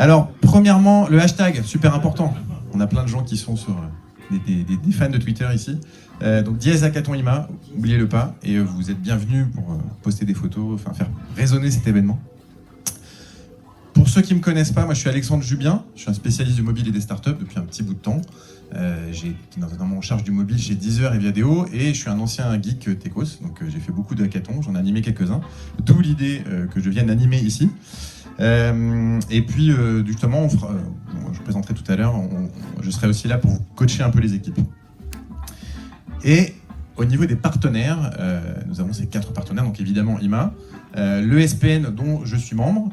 Alors, premièrement, le hashtag, super important. On a plein de gens qui sont sur des fans de Twitter ici. Donc, dièse hackathon IMA, n'oubliez-le pas. Et vous êtes bienvenus pour poster des photos, enfin faire résonner cet événement. Pour ceux qui ne me connaissent pas, moi je suis Alexandre Jubien, je suis un spécialiste du mobile et des startups depuis un petit bout de temps. J'ai notamment en charge du mobile chez Deezer et Viadeo, et je suis un ancien geek techos, donc j'ai fait beaucoup de hackathons, j'en ai animé quelques-uns. D'où l'idée que je vienne animer ici. Et puis justement, je vous présenterai tout à l'heure, je serai aussi là pour vous coacher un peu les équipes. Et au niveau des partenaires, nous avons ces 4 partenaires, donc évidemment IMA, l'ESPN dont je suis membre.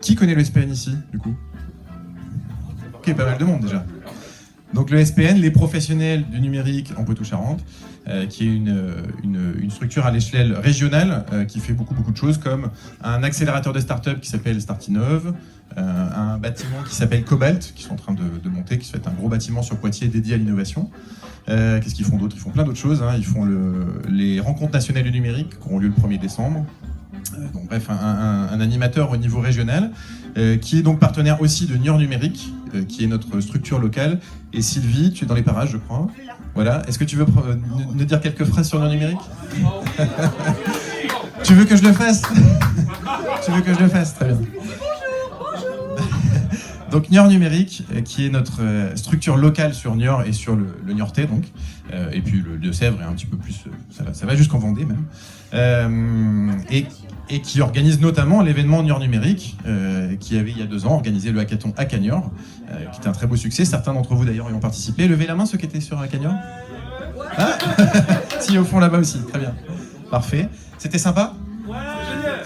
Qui connaît l'ESPN ici, du coup? Ok, pas mal de monde déjà. Donc l'ESPN, les professionnels du numérique en Poitou-Charentes, qui est une structure à l'échelle régionale qui fait beaucoup de choses, comme un accélérateur de start-up qui s'appelle Startinov, un bâtiment qui s'appelle Cobalt, qui sont en train de monter, qui fait un gros bâtiment sur Poitiers dédié à l'innovation. Qu'est-ce qu'ils font d'autre? Ils font plein d'autres choses. Ils font les rencontres nationales du numérique qui auront lieu le 1er décembre. Donc, bref, un animateur au niveau régional, qui est donc partenaire aussi de Niort Numérique, qui est notre structure locale. Et Sylvie, tu es dans les parages, je crois. Voilà. Est-ce que tu veux nous dire quelques phrases sur Niort Numérique? Tu veux que je le fasse? Tu veux que je le fasse? Très bien. Donc Niort Numérique, qui est notre structure locale sur Niort et sur le Niortais, donc, et puis le Deux-Sèvres est un petit peu plus, ça va jusqu'en Vendée même, et qui organise notamment l'événement Niort Numérique, qui avait il y a 2 ans organisé le hackathon Hack à Niort, qui était un très beau succès. Certains d'entre vous d'ailleurs y ont participé. Levez la main ceux qui étaient sur Hack à Niort. Ah si, au fond là-bas aussi, très bien, parfait. C'était sympa? Ouais, génial.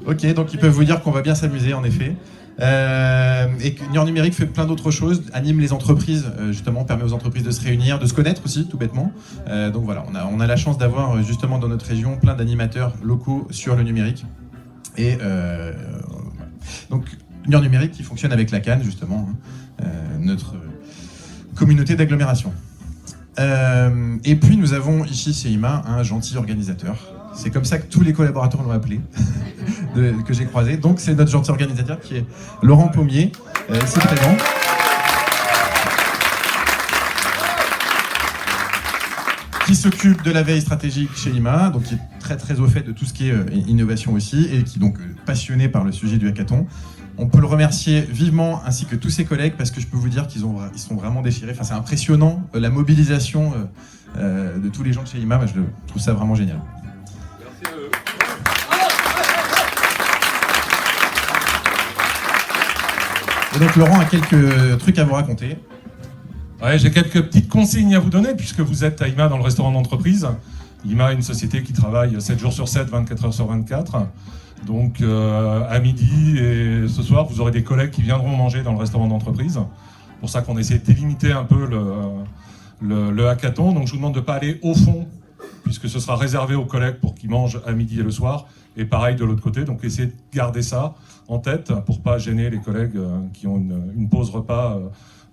Ok, donc ils peuvent vous dire qu'on va bien s'amuser en effet. Et que Niort Numérique fait plein d'autres choses, anime les entreprises, justement, permet aux entreprises de se réunir, de se connaître aussi, tout bêtement. Donc voilà, on a la chance d'avoir justement dans notre région plein d'animateurs locaux sur le numérique. Et donc Niort Numérique qui fonctionne avec la CAN, justement, notre communauté d'agglomération. Et puis nous avons ici chez IMA un gentil organisateur. C'est comme ça que tous les collaborateurs l'ont appelé, que j'ai croisé. Donc c'est notre gentil organisateur qui est Laurent Pommier, ici présent. Qui s'occupe de la veille stratégique chez IMA, donc qui est très au fait de tout ce qui est innovation aussi, et qui est donc passionné par le sujet du hackathon. On peut le remercier vivement, ainsi que tous ses collègues, parce que je peux vous dire qu'ils sont vraiment déchirés. Enfin, c'est impressionnant, la mobilisation de tous les gens de chez IMA. Moi, je trouve ça vraiment génial. Et donc Laurent a quelques trucs à vous raconter. Ouais, j'ai quelques petites consignes à vous donner, puisque vous êtes à IMA dans le restaurant d'entreprise. IMA est une société qui travaille 7 jours sur 7, 24 heures sur 24. Donc à midi et ce soir, vous aurez des collègues qui viendront manger dans le restaurant d'entreprise. C'est pour ça qu'on essaie d'élimiter un peu le hackathon. Donc je vous demande de ne pas aller au fond, puisque ce sera réservé aux collègues pour qu'ils mangent à midi et le soir. Et pareil de l'autre côté, donc essayez de garder ça en tête pour ne pas gêner les collègues qui ont une pause repas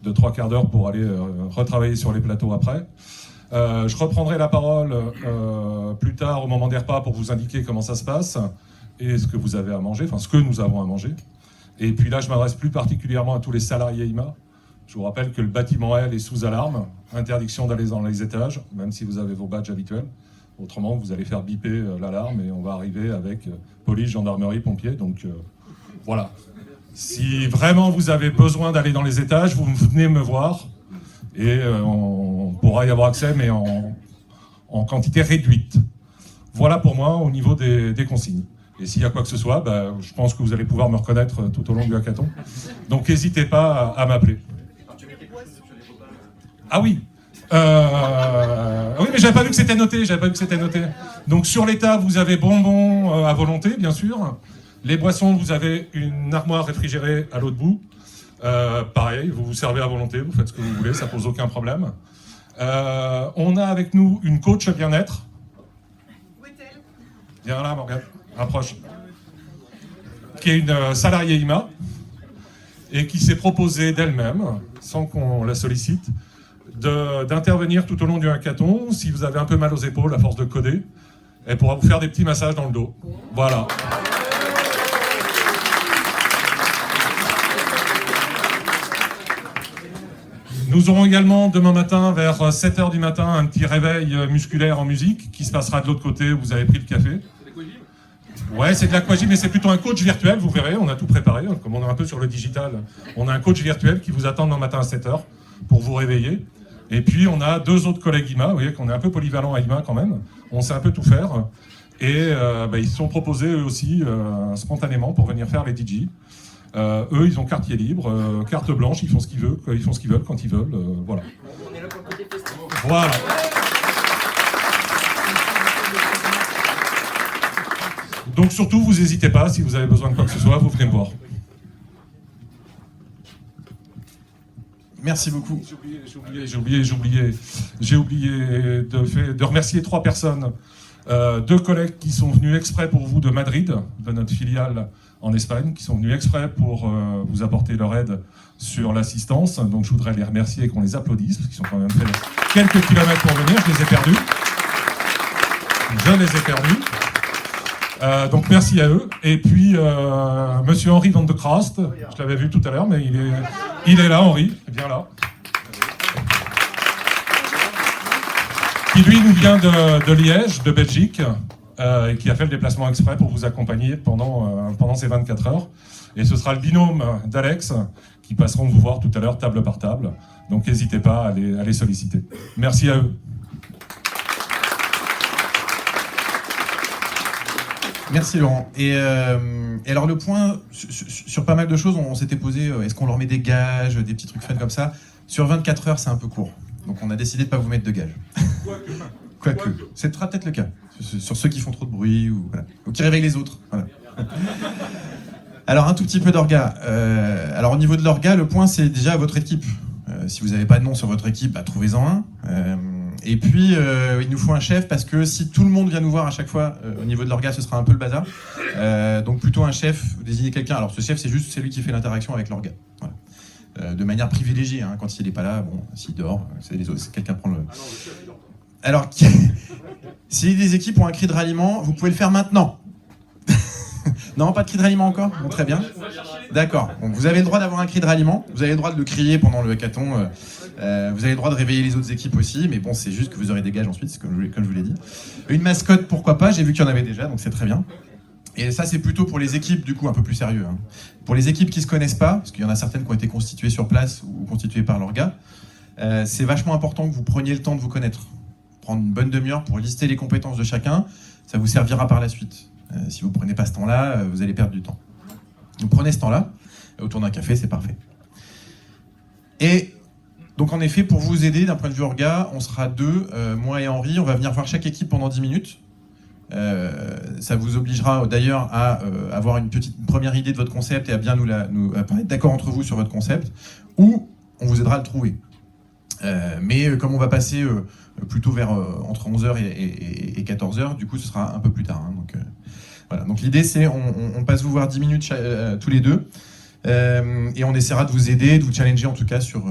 de 3 quarts d'heure pour aller retravailler sur les plateaux après. Je reprendrai la parole plus tard au moment des repas pour vous indiquer comment ça se passe et ce que vous avez à manger, enfin ce que nous avons à manger. Et puis là, je m'adresse plus particulièrement à tous les salariés IMA. Je vous rappelle que le bâtiment L est sous alarme, interdiction d'aller dans les étages, même si vous avez vos badges habituels. Autrement, vous allez faire biper l'alarme et on va arriver avec police, gendarmerie, pompiers. Donc voilà. Si vraiment vous avez besoin d'aller dans les étages, vous venez me voir et on pourra y avoir accès, mais en quantité réduite. Voilà pour moi au niveau des consignes. Et s'il y a quoi que ce soit, je pense que vous allez pouvoir me reconnaître tout au long du hackathon. Donc n'hésitez pas à m'appeler. Ah oui. Oui, mais j'avais pas vu que c'était noté. Donc sur les tables, vous avez bonbons à volonté, bien sûr. Les boissons, vous avez une armoire réfrigérée à l'autre bout. Pareil, vous vous servez à volonté, vous faites ce que vous voulez, ça pose aucun problème. On a avec nous une coach bien-être. Où est-elle? Viens là, Morgane, approche. Qui est une salariée IMA et qui s'est proposée d'elle-même, sans qu'on la sollicite, d'intervenir tout au long du hackathon. Si vous avez un peu mal aux épaules à force de coder, elle pourra vous faire des petits massages dans le dos. Voilà. Nous aurons également demain matin vers 7h du matin un petit réveil musculaire en musique qui se passera de l'autre côté où vous avez pris le café. Ouais, c'est de l'aquagym, mais c'est plutôt un coach virtuel, vous verrez, on a tout préparé, comme on est un peu sur le digital. On a un coach virtuel qui vous attend demain matin à 7h pour vous réveiller. Et puis on a 2 autres collègues IMA, vous voyez qu'on est un peu polyvalent à IMA quand même, on sait un peu tout faire. Et ils se sont proposés eux aussi spontanément pour venir faire les DJ. Eux, ils ont quartier libre, carte blanche, ils font ce qu'ils veulent, quand ils veulent, voilà. On est là pour le côté festif. Voilà. Donc surtout, vous n'hésitez pas, si vous avez besoin de quoi que ce soit, vous venez me voir. Merci beaucoup. J'ai oublié de remercier 3 personnes, 2 collègues qui sont venus exprès pour vous de Madrid, de notre filiale en Espagne, qui sont venus exprès pour vous apporter leur aide sur l'assistance. Donc je voudrais les remercier et qu'on les applaudisse, parce qu'ils sont quand même fait quelques kilomètres pour venir, je les ai perdus. Donc merci à eux. Et puis Monsieur Henri Van de Kraast, je l'avais vu tout à l'heure, mais il est là, Henri, bien là. Qui lui nous vient de Liège, de Belgique, et qui a fait le déplacement exprès pour vous accompagner pendant ces 24 heures. Et ce sera le binôme d'Alex qui passeront vous voir tout à l'heure table par table. Donc n'hésitez pas à les solliciter. Merci à eux. Merci Laurent. Et alors le point, sur pas mal de choses, on s'était posé, est-ce qu'on leur met des gages, des petits trucs fun comme ça? Sur 24 heures, c'est un peu court. Donc on a décidé de ne pas vous mettre de gages. Quoique. Ce sera peut-être le cas. Sur ceux qui font trop de bruit ou qui réveillent les autres. Voilà. Alors un tout petit peu d'orga. Alors au niveau de l'orga, le point c'est déjà votre équipe. Si vous n'avez pas de nom sur votre équipe, trouvez-en un. Et puis, il nous faut un chef parce que si tout le monde vient nous voir à chaque fois, au niveau de l'orga, ce sera un peu le bazar. Donc plutôt un chef, désignez quelqu'un. Alors ce chef, c'est juste celui qui fait l'interaction avec l'orga. Voilà. De manière privilégiée, hein. Quand il n'est pas là, bon, s'il dort, c'est les autres, c'est quelqu'un prend le... Alors, si les équipes ont un cri de ralliement, vous pouvez le faire maintenant. Non, pas de cri de ralliement encore? Bon, très bien. D'accord. Bon, vous avez le droit d'avoir un cri de ralliement. Vous avez le droit de le crier pendant le hackathon. Vous avez le droit de réveiller les autres équipes aussi. Mais bon, c'est juste que vous aurez des gages ensuite, comme je vous l'ai dit. Une mascotte, pourquoi pas? J'ai vu qu'il y en avait déjà, donc c'est très bien. Et ça, c'est plutôt pour les équipes, du coup, un peu plus sérieux. Hein. Pour les équipes qui ne se connaissent pas, parce qu'il y en a certaines qui ont été constituées sur place ou constituées par l'orga, c'est vachement important que vous preniez le temps de vous connaître. Prendre une bonne demi-heure pour lister les compétences de chacun, ça vous servira par la suite. Si vous ne prenez pas ce temps-là, vous allez perdre du temps. Donc prenez ce temps-là, autour d'un café, c'est parfait. Et donc en effet, pour vous aider d'un point de vue orga, on sera 2, moi et Henri, on va venir voir chaque équipe pendant 10 minutes. Ça vous obligera d'ailleurs à avoir une première idée de votre concept et à bien à être d'accord entre vous sur votre concept, ou on vous aidera à le trouver. Mais comme on va passer plutôt vers entre 11h et 14h, du coup ce sera un peu plus tard. Hein, donc, voilà. Donc l'idée c'est on passe vous voir 10 minutes tous les deux et on essaiera de vous aider, de vous challenger en tout cas sur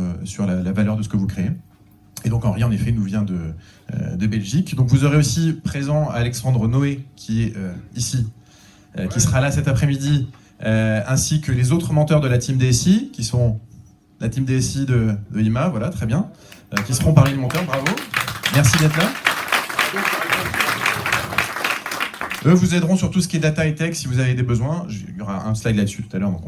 la valeur de ce que vous créez. Et donc Henri en effet nous vient de Belgique. Donc vous aurez aussi présent Alexandre Noé qui est ici, qui sera là cet après-midi, ainsi que les autres menteurs de la team DSI qui sont la team DSI de IMA, voilà, très bien, qui seront parmi les monteurs, bravo, merci d'être là. Eux vous aideront sur tout ce qui est data et tech si vous avez des besoins, il y aura un slide là-dessus tout à l'heure, donc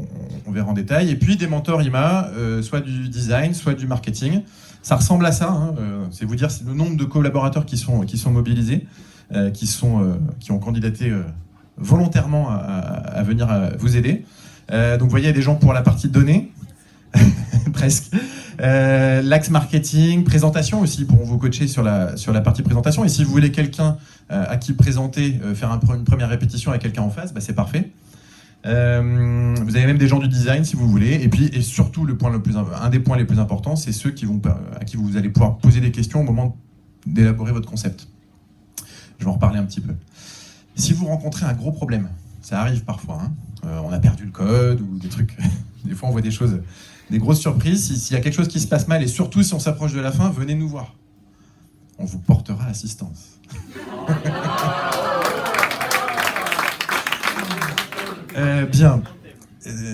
on verra en détail. Et puis des mentors IMA, soit du design, soit du marketing, ça ressemble à ça, hein, c'est vous dire c'est le nombre de collaborateurs qui sont mobilisés, qui ont candidaté volontairement à venir vous aider. Donc vous voyez, il y a des gens pour la partie données, presque. L'axe marketing, présentation aussi, pour vous coacher sur la partie présentation. Et si vous voulez quelqu'un à qui présenter, faire une première répétition avec quelqu'un en face, c'est parfait. Vous avez même des gens du design si vous voulez. Et surtout, un des points les plus importants, c'est ceux à qui vous allez pouvoir poser des questions au moment d'élaborer votre concept. Je vais en reparler un petit peu. Si vous rencontrez un gros problème, ça arrive parfois, hein, on a perdu le code ou des trucs, des fois on voit des choses, des grosses surprises. S'il y a quelque chose qui se passe mal, et surtout si on s'approche de la fin, venez nous voir. On vous portera assistance. Bien.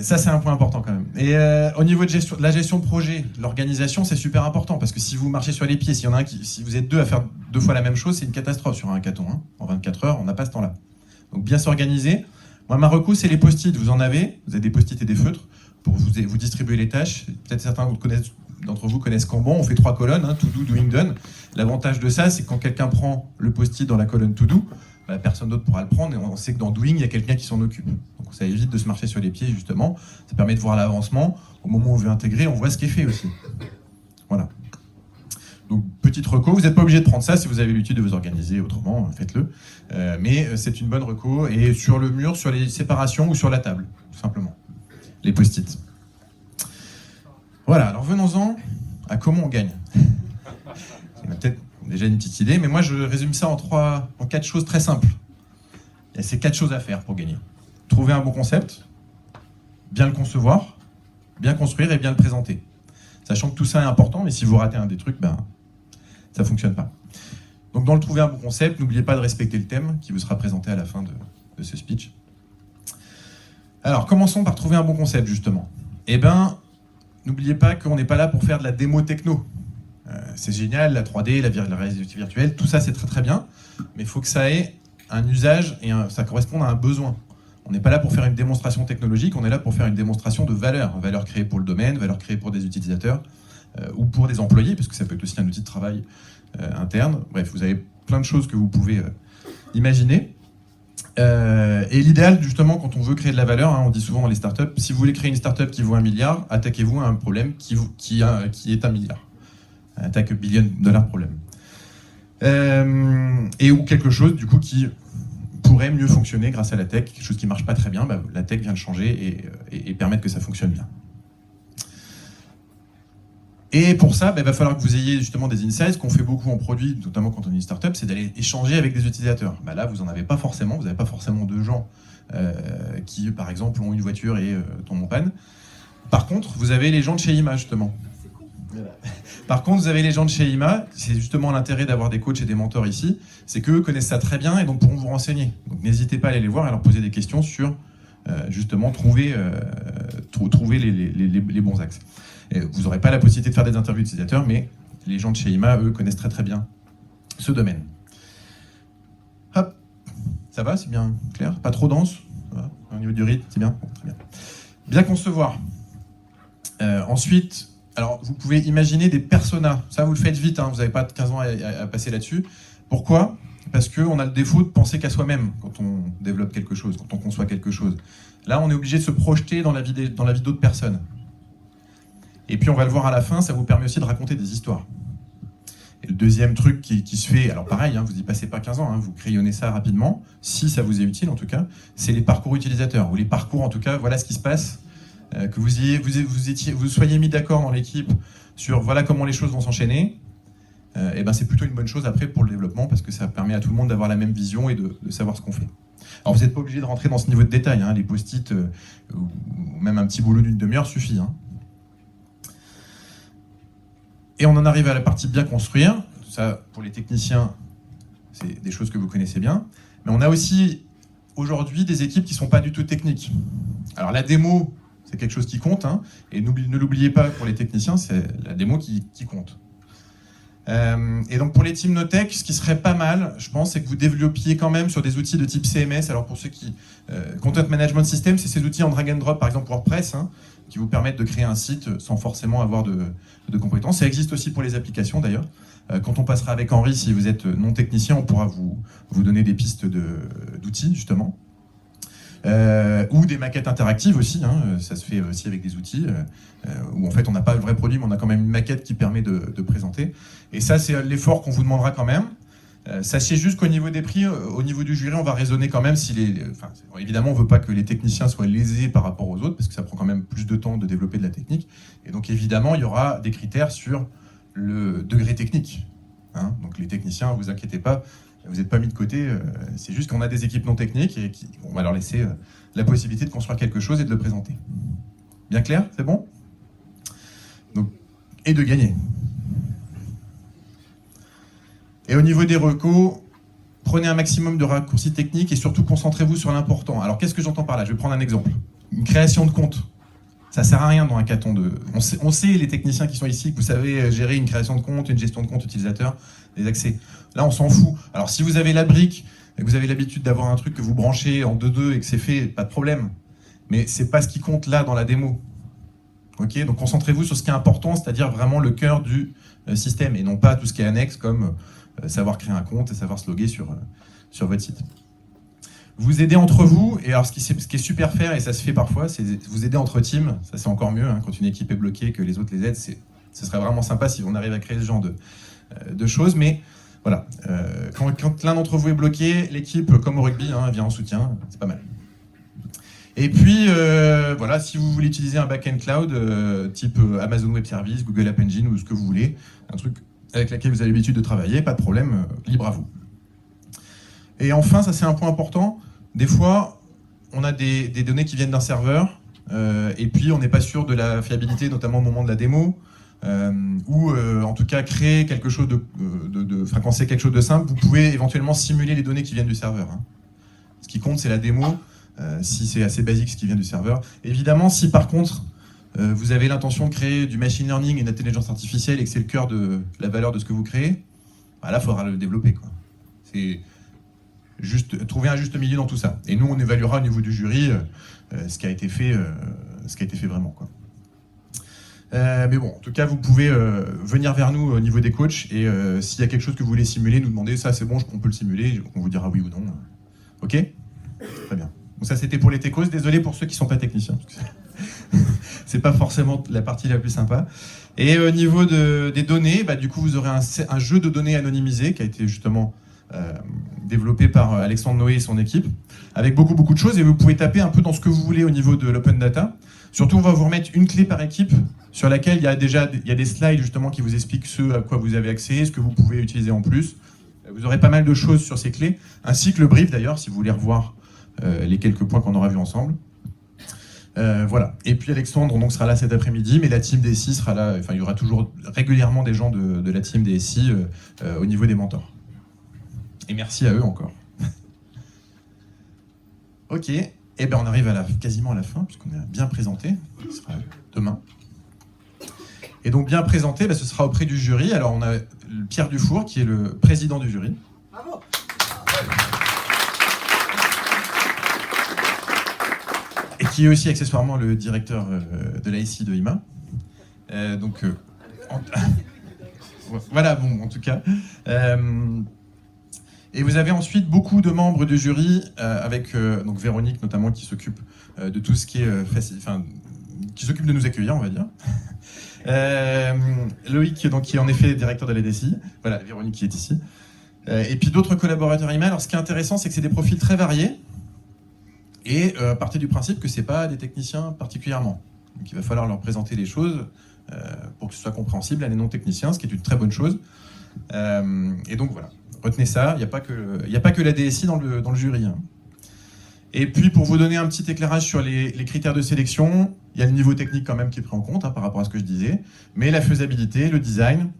Ça, c'est un point important quand même. Et au niveau de la gestion de projet, l'organisation, c'est super important parce que si vous marchez sur les pieds, si vous êtes deux à faire 2 fois la même chose, c'est une catastrophe sur un hackathon. Hein. En 24 heures, on n'a pas ce temps-là. Donc bien s'organiser. Moi, ma reco, c'est les post-it. Vous avez des post-it et des feutres pour vous distribuer les tâches. Peut-être certains d'entre vous connaissent Kanban. On fait 3 colonnes, hein, to do, doing, done. L'avantage de ça, c'est que quand quelqu'un prend le post-it dans la colonne to do, personne d'autre pourra le prendre, et on sait que dans Doing, il y a quelqu'un qui s'en occupe. Donc ça évite de se marcher sur les pieds, justement. Ça permet de voir l'avancement. Au moment où on veut intégrer, on voit ce qui est fait aussi. Voilà. Donc, petite reco, vous n'êtes pas obligé de prendre ça si vous avez l'habitude de vous organiser autrement, faites-le. Mais c'est une bonne reco, et sur le mur, sur les séparations ou sur la table, tout simplement. Les post-it. Voilà, alors venons-en à comment on gagne. On a peut-être déjà une petite idée, mais moi je résume ça en 4 choses très simples. Il y a ces 4 choses à faire pour gagner. Trouver un bon concept, bien le concevoir, bien construire et bien le présenter. Sachant que tout ça est important, mais si vous ratez un des trucs, ça ne fonctionne pas. Donc dans le trouver un bon concept, n'oubliez pas de respecter le thème qui vous sera présenté à la fin de ce speech. Alors commençons par trouver un bon concept justement. N'oubliez pas qu'on n'est pas là pour faire de la démo techno. C'est génial, la 3D, la réalité virtuelle, tout ça c'est très très bien, mais il faut que ça ait un usage et ça corresponde à un besoin. On n'est pas là pour faire une démonstration technologique, on est là pour faire une démonstration de valeur créée pour le domaine, valeur créée pour des utilisateurs ou pour des employés, parce que ça peut être aussi un outil de travail interne. Bref, vous avez plein de choses que vous pouvez imaginer. Et l'idéal, justement, quand on veut créer de la valeur, on dit souvent dans les startups, si vous voulez créer une startup qui vaut 1 milliard, attaquez-vous à un problème qui est 1 milliard. Attaque billion-dollar problème. Ou quelque chose, du coup, qui pourrait mieux fonctionner grâce à la tech, quelque chose qui ne marche pas très bien, la tech vient le changer et permettre que ça fonctionne bien. Et pour ça, il va falloir que vous ayez justement des insights. Ce qu'on fait beaucoup en produit, notamment quand on est une startup, c'est d'aller échanger avec des utilisateurs. Là, vous n'en avez pas forcément. Vous n'avez pas forcément de gens qui, par exemple, ont une voiture et tombent en panne. Par contre, vous avez les gens de chez IMA, justement. Par contre, vous avez les gens de chez IMA, c'est justement l'intérêt d'avoir des coachs et des mentors ici, c'est qu'eux connaissent ça très bien et donc pourront vous renseigner. Donc n'hésitez pas à aller les voir et à leur poser des questions sur justement trouver les bons axes. Et vous n'aurez pas la possibilité de faire des interviews d'utilisateurs, mais les gens de chez IMA, eux, connaissent très très bien ce domaine. Hop, ça va, c'est bien clair, pas trop dense, au niveau du rythme, c'est bien, bon, très bien. Bien concevoir. Ensuite, alors, vous pouvez imaginer des personas. Ça, vous le faites vite, vous n'avez pas 15 ans à passer là-dessus. Pourquoi ? Parce qu'on a le défaut de penser qu'à soi-même quand on développe quelque chose, quand on conçoit quelque chose. Là, on est obligé de se projeter dans la vie d'autres personnes. Et puis, on va le voir à la fin, ça vous permet aussi de raconter des histoires. Et le deuxième truc qui se fait, alors pareil, vous n'y passez pas 15 ans, vous crayonnez ça rapidement, si ça vous est utile en tout cas, c'est les parcours utilisateurs, ou les parcours en tout cas, voilà ce qui se passe. Que vous soyez mis d'accord dans l'équipe sur voilà comment les choses vont s'enchaîner, c'est plutôt une bonne chose après pour le développement parce que ça permet à tout le monde d'avoir la même vision et de savoir ce qu'on fait. Alors vous n'êtes pas obligé de rentrer dans ce niveau de détail, les post-it ou même un petit boulot d'une demi-heure suffit. Et on en arrive à la partie bien construire. Ça, pour les techniciens, c'est des choses que vous connaissez bien. Mais on a aussi aujourd'hui des équipes qui ne sont pas du tout techniques. Alors la démo, c'est quelque chose qui compte, et ne l'oubliez pas, pour les techniciens, c'est la démo qui compte. Et donc pour les teams no-tech, ce qui serait pas mal, je pense, c'est que vous développiez quand même sur des outils de type CMS. Alors pour ceux qui... Content Management System, c'est ces outils en drag and drop, par exemple WordPress, qui vous permettent de créer un site sans forcément avoir de compétences. Ça existe aussi pour les applications d'ailleurs. Quand on passera avec Henri, si vous êtes non technicien, on pourra vous donner des pistes d'outils, justement. Ou des maquettes interactives aussi, ça se fait aussi avec des outils où en fait on n'a pas le vrai produit mais on a quand même une maquette qui permet de présenter, et ça c'est l'effort qu'on vous demandera quand même. Sachez juste qu'au niveau des prix, au niveau du jury, on va raisonner quand même évidemment on ne veut pas que les techniciens soient lésés par rapport aux autres parce que ça prend quand même plus de temps de développer de la technique, et donc évidemment il y aura des critères sur le degré technique, donc les techniciens, vous inquiétez pas, vous n'êtes pas mis de côté, c'est juste qu'on a des équipes non techniques et on va leur laisser la possibilité de construire quelque chose et de le présenter. Bien clair? C'est bon? Donc, et de gagner. Et au niveau des recos, prenez un maximum de raccourcis techniques et surtout concentrez-vous sur l'important. Alors qu'est-ce que j'entends par là? Je vais prendre un exemple. une création de compte. Ça sert à rien dans un hackathon de... On sait, les techniciens qui sont ici, que vous savez gérer une création de compte, une gestion de compte utilisateur, des accès. Là, on s'en fout. Alors, si vous avez la brique, et que vous avez l'habitude d'avoir un truc que vous branchez en 2-2 et que c'est fait, pas de problème. Mais c'est pas ce qui compte là dans la démo. Ok, donc concentrez-vous sur ce qui est important, c'est-à-dire vraiment le cœur du système, et non pas tout ce qui est annexe, comme savoir créer un compte et savoir se loguer sur votre site. Vous aidez entre vous, et alors ce qui est super faire, et ça se fait parfois, c'est vous aider entre teams. Ça c'est encore mieux, hein, quand une équipe est bloquée, que les autres les aident, ce serait vraiment sympa si on arrive à créer ce genre de choses, mais voilà, quand l'un d'entre vous est bloqué, l'équipe, comme au rugby, hein, vient en soutien, c'est pas mal. Et puis, voilà, si vous voulez utiliser un back-end cloud, type Amazon Web Services, Google App Engine, ou ce que vous voulez, un truc avec lequel vous avez l'habitude de travailler, pas de problème, libre à vous. Et enfin, ça c'est un point important, des fois, on a des données qui viennent d'un serveur, et puis on n'est pas sûr de la fiabilité, notamment au moment de la démo, ou en tout cas créer quelque chose fréquencer quelque chose de simple. Vous pouvez éventuellement simuler les données qui viennent du serveur, hein. Ce qui compte, c'est la démo, si c'est assez basique ce qui vient du serveur. Évidemment, si par contre, vous avez l'intention de créer du machine learning et de l'intelligence artificielle et que c'est le cœur de la valeur de ce que vous créez, bah là, il faudra le développer, quoi. C'est juste trouver un juste milieu dans tout ça. Et nous, on évaluera au niveau du jury ce qui a été fait vraiment, quoi. Mais bon, en tout cas, vous pouvez venir vers nous au niveau des coachs, et s'il y a quelque chose que vous voulez simuler, nous demander, ça c'est bon, on peut le simuler, on vous dira oui ou non. Ok ? Très bien. Donc ça c'était pour les techos, désolé pour ceux qui ne sont pas techniciens. C'est pas forcément la partie la plus sympa. Et au niveau des données, bah, du coup vous aurez un jeu de données anonymisé qui a été justement développé par Alexandre Noé et son équipe, avec beaucoup de choses, et vous pouvez taper un peu dans ce que vous voulez au niveau de l'open data. Surtout, on va vous remettre une clé par équipe sur laquelle il y a des slides justement qui vous expliquent ce à quoi vous avez accès, ce que vous pouvez utiliser en plus. Vous aurez pas mal de choses sur ces clés, ainsi que le brief d'ailleurs, si vous voulez revoir les quelques points qu'on aura vus ensemble. Voilà. Et puis Alexandre donc, sera là cet après-midi, mais la team DSI sera là. Enfin, il y aura toujours régulièrement des gens de la team DSI au niveau des mentors. Et merci à eux encore. Ok. Et ben on arrive quasiment à la fin, puisqu'on est bien présenté. Ce sera demain. Et donc bien présenté, ce sera auprès du jury. Alors on a Pierre Dufour, qui est le président du jury. Bravo. Et qui est aussi accessoirement le directeur de l'ASI de IMA. Voilà, bon, en tout cas. Et vous avez ensuite beaucoup de membres du jury, avec donc Véronique notamment, qui s'occupe de tout ce qui est qui s'occupe de nous accueillir, on va dire. Loïc, donc, qui est en effet directeur de la DSI. Voilà, Véronique qui est ici. Et puis d'autres collaborateurs IMA. Alors ce qui est intéressant, c'est que c'est des profils très variés, et partez du principe que c'est pas des techniciens particulièrement. Donc il va falloir leur présenter les choses pour que ce soit compréhensible à les non-techniciens, ce qui est une très bonne chose. Et donc voilà, retenez ça, il n'y a pas que la DSI dans le jury, hein. Et puis pour vous donner un petit éclairage sur les critères de sélection, il y a le niveau technique quand même qui est pris en compte, hein, par rapport à ce que je disais, mais la faisabilité, le design,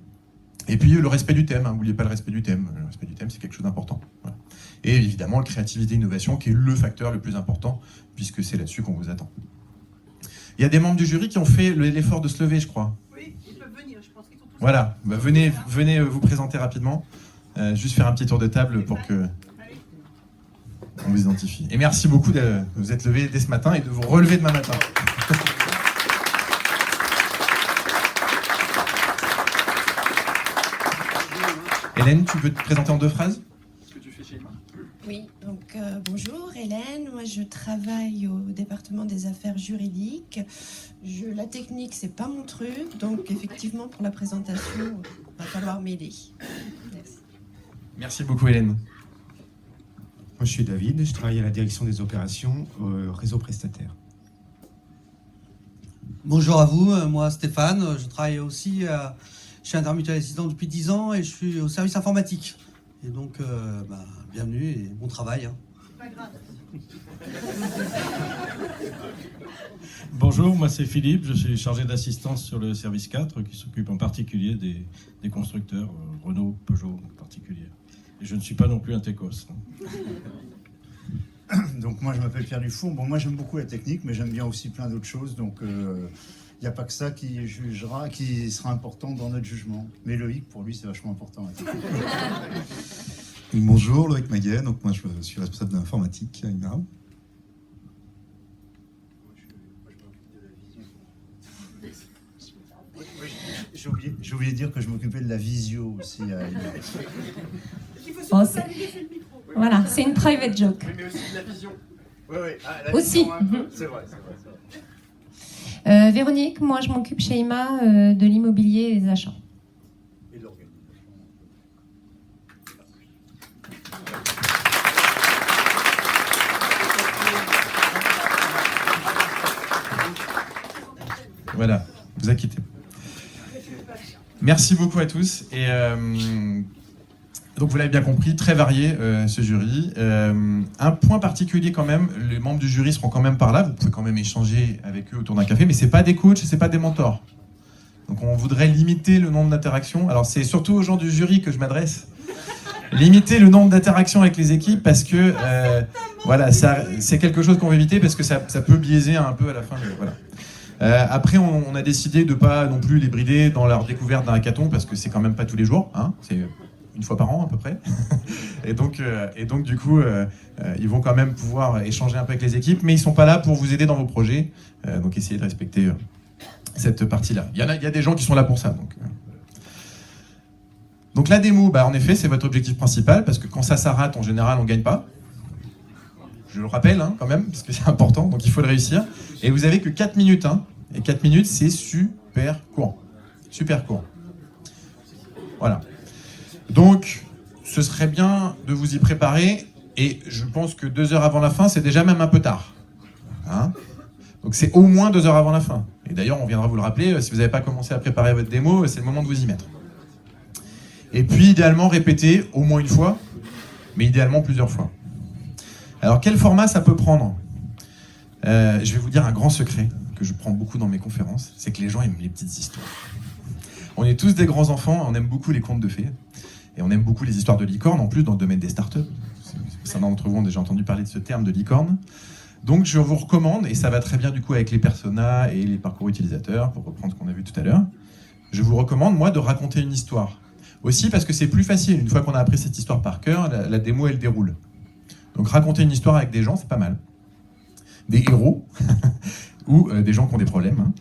et puis le respect du thème, hein, n'oubliez pas le respect du thème. Le respect du thème, c'est quelque chose d'important. Voilà. Et évidemment, la créativité et l'innovation, qui est le facteur le plus important, puisque c'est là-dessus qu'on vous attend. Il y a des membres du jury qui ont fait l'effort de se lever, je crois. Oui, ils peuvent venir, je pense qu'ils sont tous... Voilà, bah, venez vous présenter rapidement, juste faire un petit tour de table pour que on vous identifie. Et merci beaucoup de vous être levé dès ce matin et de vous relever demain matin. Hélène, tu peux te présenter en 2 phrases ? Ce que tu fais chez IMA ? Oui, donc bonjour Hélène, moi je travaille au département des affaires juridiques. La technique, c'est pas mon truc, donc effectivement pour la présentation, il va falloir m'aider. Merci. Merci beaucoup Hélène. Moi je suis David, je travaille à la direction des opérations au réseau prestataire. Bonjour à vous, moi Stéphane, je travaille aussi chez Intermutuel Assistance depuis 10 ans et je suis au service informatique. Et donc, bienvenue et bon travail. Hein. C'est pas grave. Bonjour, moi c'est Philippe, je suis chargé d'assistance sur le service 4 qui s'occupe en particulier des constructeurs, Renault, Peugeot en particulier. Et je ne suis pas non plus un techos. Donc moi je m'appelle Pierre Dufour. Bon, moi j'aime beaucoup la technique, mais j'aime bien aussi plein d'autres choses. Donc il n'y a pas que ça qui jugera, qui sera important dans notre jugement. Mais Loïc, pour lui, c'est vachement important. La technique. Bonjour, Loïc Maguet. Donc moi je suis responsable d'informatique à IMA. J'ai oublié de dire que je m'occupais de la visio aussi. Bon, voilà, c'est une private joke. Oui, mais aussi de la vision. Oui, oui. Ah, la aussi. Vision, hein. C'est vrai. Véronique, moi je m'occupe chez IMA de l'immobilier et des achats. Et de l'organisation. Voilà, vous inquiétez. Merci beaucoup à tous. Et donc vous l'avez bien compris, très varié ce jury. Un point particulier quand même, les membres du jury seront quand même par là. Vous pouvez quand même échanger avec eux autour d'un café, mais c'est pas des coachs, c'est pas des mentors. Donc on voudrait limiter le nombre d'interactions. Alors c'est surtout aux gens du jury que je m'adresse. Limiter le nombre d'interactions avec les équipes parce que voilà, c'est quelque chose qu'on veut éviter parce que ça peut biaiser un peu à la fin. Voilà. Après, on a décidé de ne pas non plus les brider dans leur découverte d'un hackathon parce que c'est quand même pas tous les jours, hein, c'est une fois par an à peu près. et donc du coup, ils vont quand même pouvoir échanger un peu avec les équipes, mais ils sont pas là pour vous aider dans vos projets. Donc essayez de respecter cette partie-là. Il y a des gens qui sont là pour ça. Donc la démo, en effet, c'est votre objectif principal parce que quand ça rate, en général, on gagne pas. Je le rappelle hein, quand même, parce que c'est important, donc il faut le réussir. Et vous avez que 4 minutes, hein, et 4 minutes, c'est super court. Super court. Voilà. Donc, ce serait bien de vous y préparer, et je pense que 2 heures avant la fin, c'est déjà même un peu tard. Hein, donc c'est au moins 2 heures avant la fin. Et d'ailleurs, on viendra vous le rappeler, si vous n'avez pas commencé à préparer votre démo, c'est le moment de vous y mettre. Et puis, idéalement, répéter au moins une fois, mais idéalement plusieurs fois. Alors, quel format ça peut prendre ? Je vais vous dire un grand secret que je prends beaucoup dans mes conférences, c'est que les gens aiment les petites histoires. On est tous des grands enfants, on aime beaucoup les contes de fées, et on aime beaucoup les histoires de licorne, en plus dans le domaine des startups. Certains d'entre vous ont déjà entendu parler de ce terme de licorne. Donc, je vous recommande, et ça va très bien du coup avec les personas et les parcours utilisateurs, pour reprendre ce qu'on a vu tout à l'heure, je vous recommande, moi, de raconter une histoire. Aussi parce que c'est plus facile, une fois qu'on a appris cette histoire par cœur, la démo, elle déroule. Donc raconter une histoire avec des gens, c'est pas mal. Des héros, ou des gens qui ont des problèmes.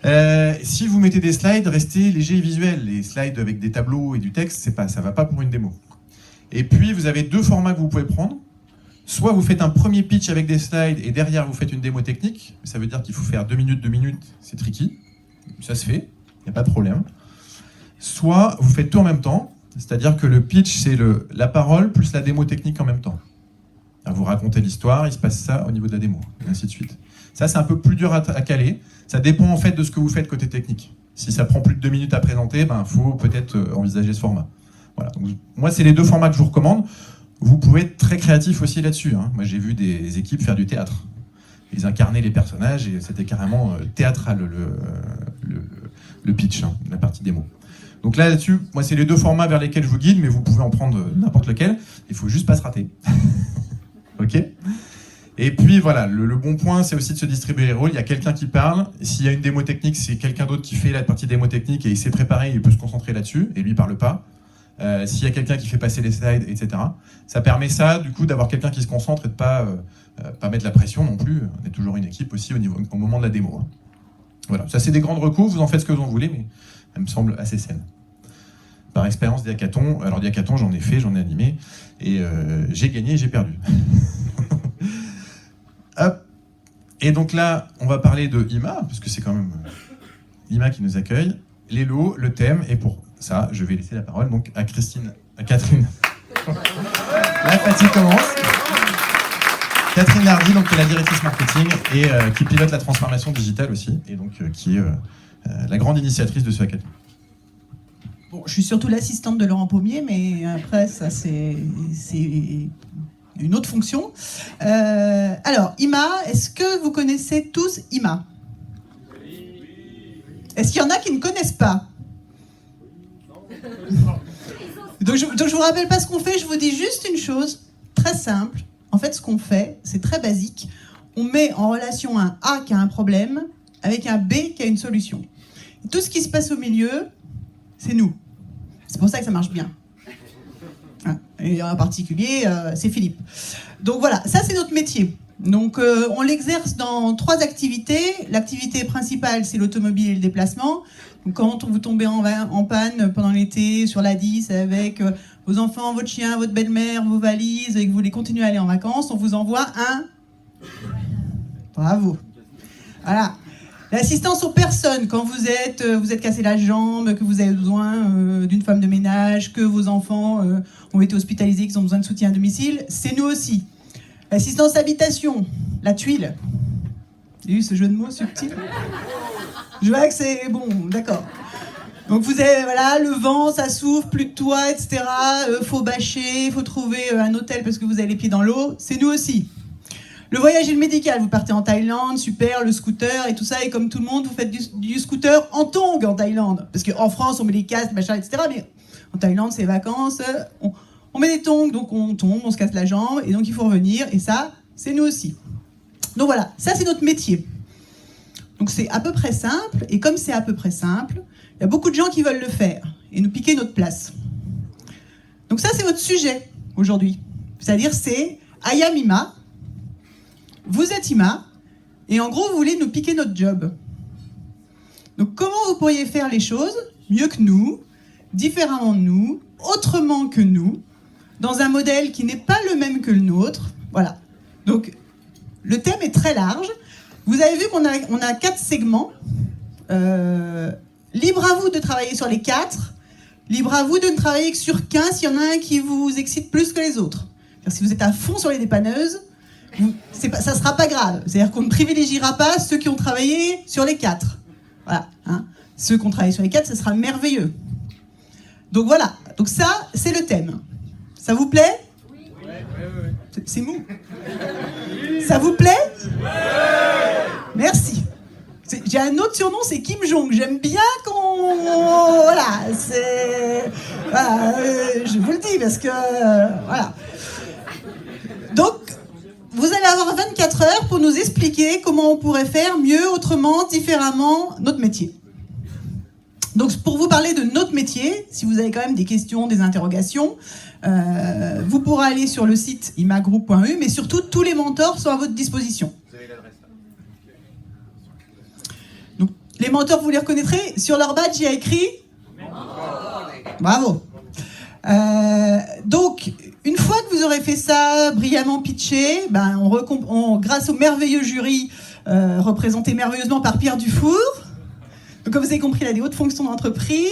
Hein. Si vous mettez des slides, restez léger et visuel. Les slides avec des tableaux et du texte, ça va pas pour une démo. Et puis, vous avez 2 formats que vous pouvez prendre. Soit vous faites un premier pitch avec des slides, et derrière, vous faites une démo technique. Ça veut dire qu'il faut faire 2 minutes, c'est tricky. Ça se fait, il n'y a pas de problème. Soit vous faites tout en même temps, c'est-à-dire que le pitch, c'est la parole plus la démo technique en même temps. Vous racontez l'histoire, il se passe ça au niveau de la démo, et ainsi de suite. Ça, c'est un peu plus dur à caler. Ça dépend en fait de ce que vous faites côté technique. Si ça prend plus de 2 minutes à présenter, faut peut-être envisager ce format. Voilà. Donc, moi, c'est les 2 formats que je vous recommande. Vous pouvez être très créatif aussi là-dessus. Hein. Moi, j'ai vu des équipes faire du théâtre. Ils incarnaient les personnages et c'était carrément théâtral le pitch, hein, la partie démo. Donc là-dessus, moi, c'est les 2 formats vers lesquels je vous guide, mais vous pouvez en prendre n'importe lequel. Il faut juste pas se rater. Ok ? Et puis voilà, le bon point, c'est aussi de se distribuer les rôles. Il y a quelqu'un qui parle. S'il y a une démo technique, c'est quelqu'un d'autre qui fait la partie démo technique et il s'est préparé, il peut se concentrer là-dessus et lui, il parle pas. S'il y a quelqu'un qui fait passer les slides, etc. Ça permet ça, du coup, d'avoir quelqu'un qui se concentre et de pas mettre la pression non plus. On est toujours une équipe aussi au moment de la démo. Hein. Voilà, ça c'est des grandes recos, vous en faites ce que vous en voulez, mais ça me semble assez saine. Par expérience des hackathons, alors des hackathons, j'en ai fait, j'en ai animé, et j'ai gagné et j'ai perdu. Hop. Et donc là, on va parler de IMA, parce que c'est quand même IMA qui nous accueille. Les lots, le thème, et pour ça, je vais laisser la parole donc à Catherine. La fatigue commence. Catherine Lardy, donc, qui est la directrice marketing et qui pilote la transformation digitale aussi, et donc qui est la grande initiatrice de ce hackathon. Bon, je suis surtout l'assistante de Laurent Pommier, mais après, ça, c'est une autre fonction. Alors, IMA, est-ce que vous connaissez tous IMA ? Est-ce qu'il y en a qui ne connaissent pas ? donc je vous rappelle pas ce qu'on fait, je vous dis juste une chose, très simple. En en fait, ce qu'on fait, c'est très basique. On met en relation un A qui a un problème avec un B qui a une solution. Et tout ce qui se passe au milieu, c'est nous. C'est pour ça que ça marche bien. Et en particulier, c'est Philippe. Donc voilà, ça c'est notre métier. Donc on l'exerce dans 3 activités. L'activité principale, c'est l'automobile et le déplacement. Donc, quand vous tombez en panne pendant l'été sur la 10 avec vos enfants, votre chien, votre belle-mère, vos valises, et que vous voulez continuer à aller en vacances, on vous envoie un... Bravo. Voilà. L'assistance aux personnes, quand vous êtes cassé la jambe, que vous avez besoin d'une femme de ménage, que vos enfants ont été hospitalisés, qu'ils ont besoin de soutien à domicile, c'est nous aussi. L'assistance habitation, la tuile. Vous avez vu ce jeu de mots subtil? Je vois que c'est bon, d'accord. Donc vous avez, voilà, le vent, ça souffle, plus de toit, etc. Faut bâcher, faut trouver un hôtel parce que vous avez les pieds dans l'eau, c'est nous aussi. Le voyage et le médical, vous partez en Thaïlande, super, le scooter et tout ça, et comme tout le monde, vous faites du scooter en tongs en Thaïlande. Parce qu'en France, on met des casques, machin, etc. Mais en Thaïlande, c'est les vacances, on met des tongs, donc on tombe, on se casse la jambe, et donc il faut revenir, et ça, c'est nous aussi. Donc voilà, ça c'est notre métier. Donc c'est à peu près simple, et comme c'est à peu près simple, il y a beaucoup de gens qui veulent le faire, et nous piquer notre place. Donc ça c'est votre sujet, aujourd'hui. C'est-à-dire c'est I am Ima, vous êtes Ima, et en gros, vous voulez nous piquer notre job. Donc comment vous pourriez faire les choses mieux que nous, différemment de nous, autrement que nous, dans un modèle qui n'est pas le même que le nôtre. Voilà. Donc le thème est très large. Vous avez vu qu'on a 4 segments. Libre à vous de travailler sur les 4. Libre à vous de ne travailler que sur qu'un s'il y en a un qui vous excite plus que les autres. Si vous êtes à fond sur les dépanneuses, ça ne sera pas grave. C'est-à-dire qu'on ne privilégiera pas ceux qui ont travaillé sur les 4. Voilà. Hein. Ceux qui ont travaillé sur les 4, ce sera merveilleux. Donc voilà. Donc ça, c'est le thème. Ça vous plaît? Oui. C'est mou. Ça vous plaît? Oui. Merci. J'ai un autre surnom, c'est Kim Jong. J'aime bien qu'on... Voilà. Voilà, je vous le dis parce que... voilà. Donc, vous allez avoir 24 heures pour nous expliquer comment on pourrait faire mieux, autrement, différemment, notre métier. Donc, pour vous parler de notre métier, si vous avez quand même des questions, des interrogations, vous pourrez aller sur le site imagroup.eu, mais surtout, tous les mentors sont à votre disposition. Vous avez l'adresse là. Donc, les mentors, vous les reconnaîtrez. Sur leur badge, il y a écrit... Bravo. Donc, une fois que vous aurez fait ça, brillamment pitché, grâce au merveilleux jury représenté merveilleusement par Pierre Dufour, donc, comme vous avez compris, il a des hautes fonctions d'entreprise,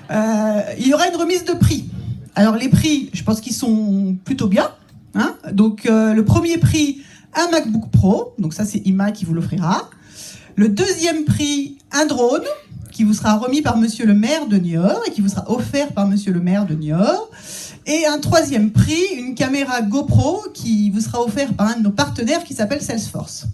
il y aura une remise de prix. Alors les prix, je pense qu'ils sont plutôt bien. Hein. Donc le premier prix, un MacBook Pro, donc ça c'est Ima qui vous l'offrira. Le deuxième prix, un drone, qui vous sera remis par Monsieur le maire de Niort et qui vous sera offert par Monsieur le maire de Niort. Et un troisième prix, une caméra GoPro qui vous sera offert par un de nos partenaires qui s'appelle Salesforce.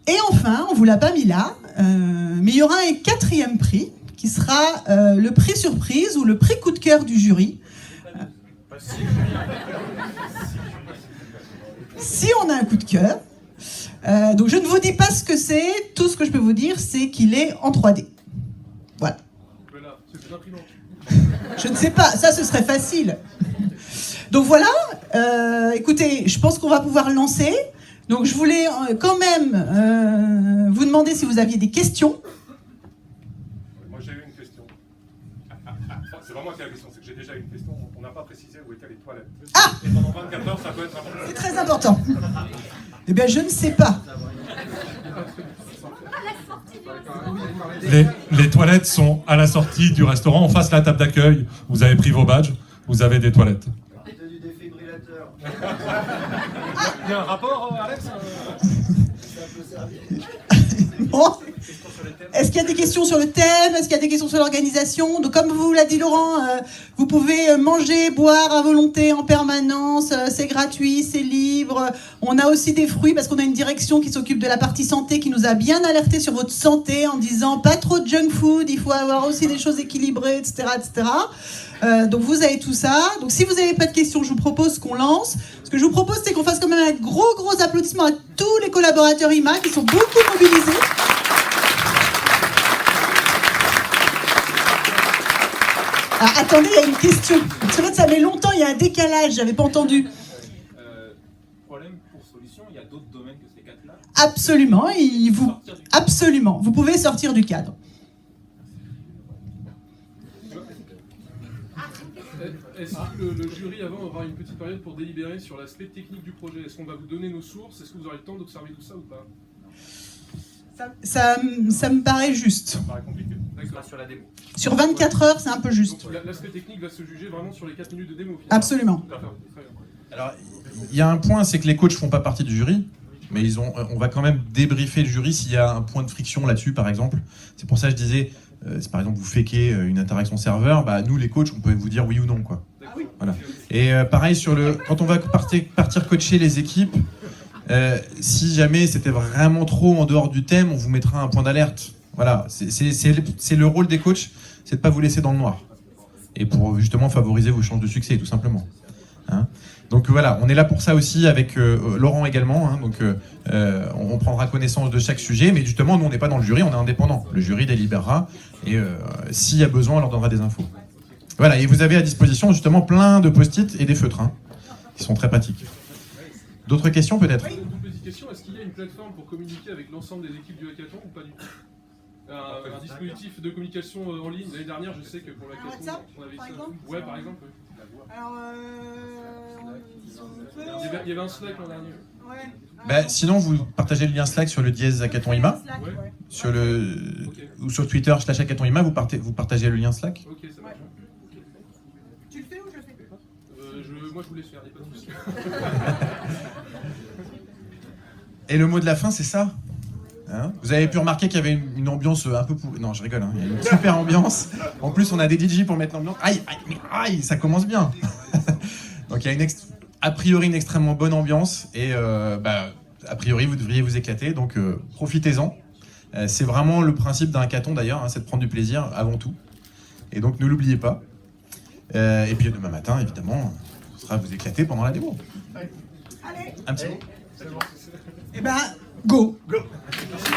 Et enfin, on ne vous l'a pas mis là, mais il y aura un 4e prix qui sera le prix surprise ou le prix coup de cœur du jury. Si on a un coup de cœur. Donc je ne vous dis pas ce que c'est, tout ce que je peux vous dire, c'est qu'il est en 3D. Voilà. Je ne sais pas, ça ce serait facile. Donc voilà, écoutez, je pense qu'on va pouvoir lancer. Donc je voulais quand même vous demander si vous aviez des questions. Moi j'ai eu une question. C'est pas moi qui ai la question, c'est que j'ai déjà eu une question. On n'a pas précisé où étaient les toilettes. Ah! Et pendant 24 heures, ça peut être important. C'est très important. Eh bien je ne sais pas. Les toilettes sont à la sortie du restaurant, en face de la table d'accueil. Vous avez pris vos badges, vous avez des toilettes. Du défibrillateur. Il y a un rapport, Alex? Ça peut servir. Bon. Est-ce qu'il y a des questions sur le thème? Est-ce qu'il y a des questions sur l'organisation? Donc, comme vous l'a dit Laurent, vous pouvez manger, boire à volonté en permanence. C'est gratuit, c'est libre. On a aussi des fruits parce qu'on a une direction qui s'occupe de la partie santé qui nous a bien alerté sur votre santé en disant pas trop de junk food, il faut avoir aussi des choses équilibrées, etc. etc. Donc vous avez tout ça. Donc si vous n'avez pas de questions, je vous propose qu'on lance. Ce que je vous propose, c'est qu'on fasse quand même un gros applaudissement à tous les collaborateurs IMA qui sont beaucoup mobilisés. Ah, attendez, il y a une question. C'est vrai que ça met longtemps, il y a un décalage, j'avais pas entendu. Problème pour solution, il y a d'autres domaines que ces quatre-là? Absolument, absolument. Vous pouvez sortir du cadre. Est-ce que le jury avant aura une petite période pour délibérer sur l'aspect technique du projet? Est-ce qu'on va vous donner nos sources? Est-ce que vous aurez le temps d'observer tout ça ou pas? Ça me paraît juste. Ça me paraît compliqué. D'accord. Sur la démo. Sur 24 heures, c'est un peu juste. Donc l'aspect technique va se juger vraiment sur les 4 minutes de démo. Finalement. Absolument. D'accord, très bien. Alors, il y a un point, c'est que les coachs font pas partie du jury, mais on va quand même débriefer le jury s'il y a un point de friction là-dessus, par exemple. C'est pour ça que je disais, si par exemple vous fakez une interaction serveur, bah, nous les coachs, on peut vous dire oui ou non, quoi. Voilà. Et pareil, quand on va partir coacher les équipes, si jamais c'était vraiment trop en dehors du thème, on vous mettra un point d'alerte. Voilà, c'est le rôle des coachs, c'est de pas vous laisser dans le noir. Et pour justement favoriser vos chances de succès, tout simplement. Hein, donc voilà, on est là pour ça aussi avec Laurent également. Hein, donc on prendra connaissance de chaque sujet, mais justement, nous on n'est pas dans le jury, on est indépendant. Le jury délibérera et s'il y a besoin, on leur donnera des infos. Voilà, et vous avez à disposition justement plein de post-it et des feutres, hein, qui sont très pratiques. D'autres questions peut-être? Oui, une petite question, est-ce qu'il y a une plateforme pour communiquer avec l'ensemble des équipes du hackathon ou pas du tout? Un dispositif de communication en ligne. L'année dernière, je sais que pour l'hackathon, on avait ça. Ouais, par exemple. Alors, il y avait un Slack l'an dernier. Ouais. Bah, sinon, vous partagez le lien Slack sur le dièse hackathon IMA, sur ou sur Twitter /hackathon IMA, vous partagez le lien Slack. Ok, ça marche. Tu le fais ou je le fais? Moi, je vous laisse faire, il n'y a pas de souci. Et le mot de la fin, c'est ça. Hein, vous avez pu remarquer qu'il y avait une ambiance un peu Non, je rigole, hein, il y a une super ambiance. En plus, on a des DJ pour mettre l'ambiance. Aïe, ça commence bien. Donc il y a a priori une extrêmement bonne ambiance et a priori vous devriez vous éclater, donc profitez-en. C'est vraiment le principe d'un hackathon d'ailleurs, hein, c'est de prendre du plaisir avant tout. Et donc ne l'oubliez pas. Et puis demain matin, évidemment, ce sera vous éclater pendant la démo. Allez. Un petit mot. Eh ben, go. Merci.